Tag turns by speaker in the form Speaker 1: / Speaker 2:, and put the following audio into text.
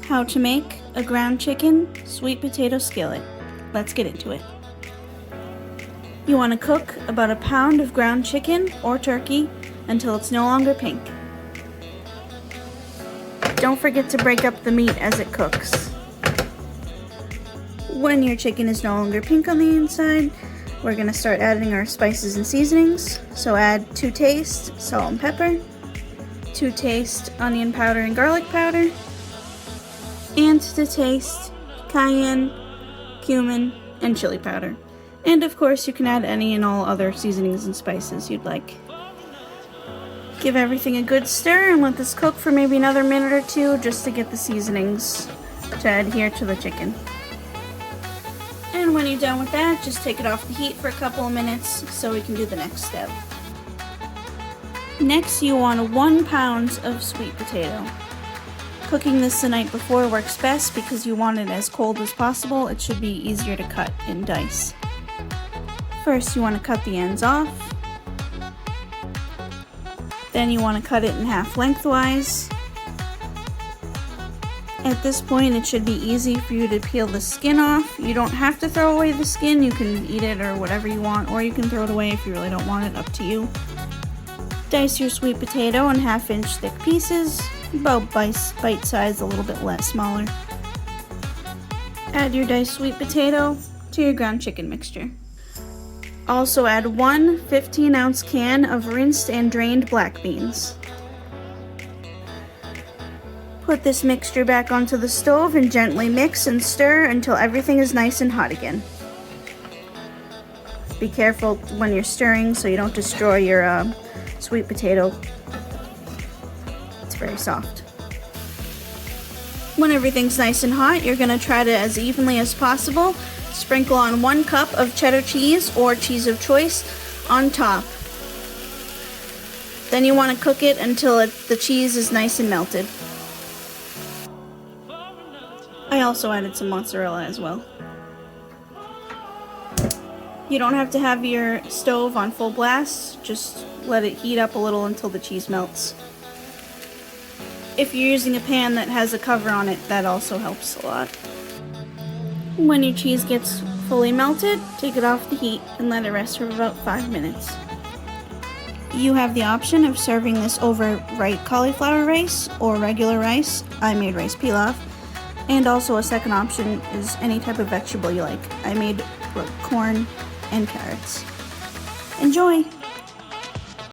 Speaker 1: How to make a ground chicken sweet potato skillet. Let's get into it. You want to cook about a pound of ground chicken or turkey until it's no longer pink. Don't forget to break up the meat as it cooks. When your chicken is no longer pink on the inside, we're going to start adding our spices and seasonings. So add 2 taste salt and pepper, 2 taste onion powder and garlic powder, and to taste cayenne, cumin, and chili powder. And of course you can add any and all other seasonings and spices you'd like. Give everything a good stir and let this cook for maybe another minute or 2 just to get the seasonings to adhere to the chicken. And when you're done with that, just take it off the heat for a couple of minutes so we can do the next step. Next, you want 1 pound of sweet potato. Cooking this the night before works best because you want it as cold as possible. It should be easier to cut in dice. First, you want to cut the ends off. Then you want to cut it in half lengthwise. At this point, it should be easy for you to peel the skin off. You don't have to throw away the skin. You can eat it or whatever you want, or you can throw it away if you really don't want it, up to you. Dice your sweet potato in 1/2 inch thick pieces, about bite size, a little bit less smaller. Add your diced sweet potato to your ground chicken mixture. Also add 1 15-ounce can of rinsed and drained black beans. Put this mixture back onto the stove and gently mix and stir until everything is nice and hot again. Be careful when you're stirring so you don't destroy your sweet potato. It's very soft. When everything's nice and hot, you're going to try to, as evenly as possible, sprinkle on 1 cup of cheddar cheese or cheese of choice on top. Then you want to cook it until the cheese is nice and melted. I also added some mozzarella as well. You don't have to have your stove on full blast, just let it heat up a little until the cheese melts. If you're using a pan that has a cover on it, that also helps a lot. When your cheese gets fully melted, take it off the heat and let it rest for about 5 minutes. You have the option of serving this over cauliflower rice or regular rice. I made rice pilaf. And also a second option is any type of vegetable you like. I made corn and carrots. Enjoy!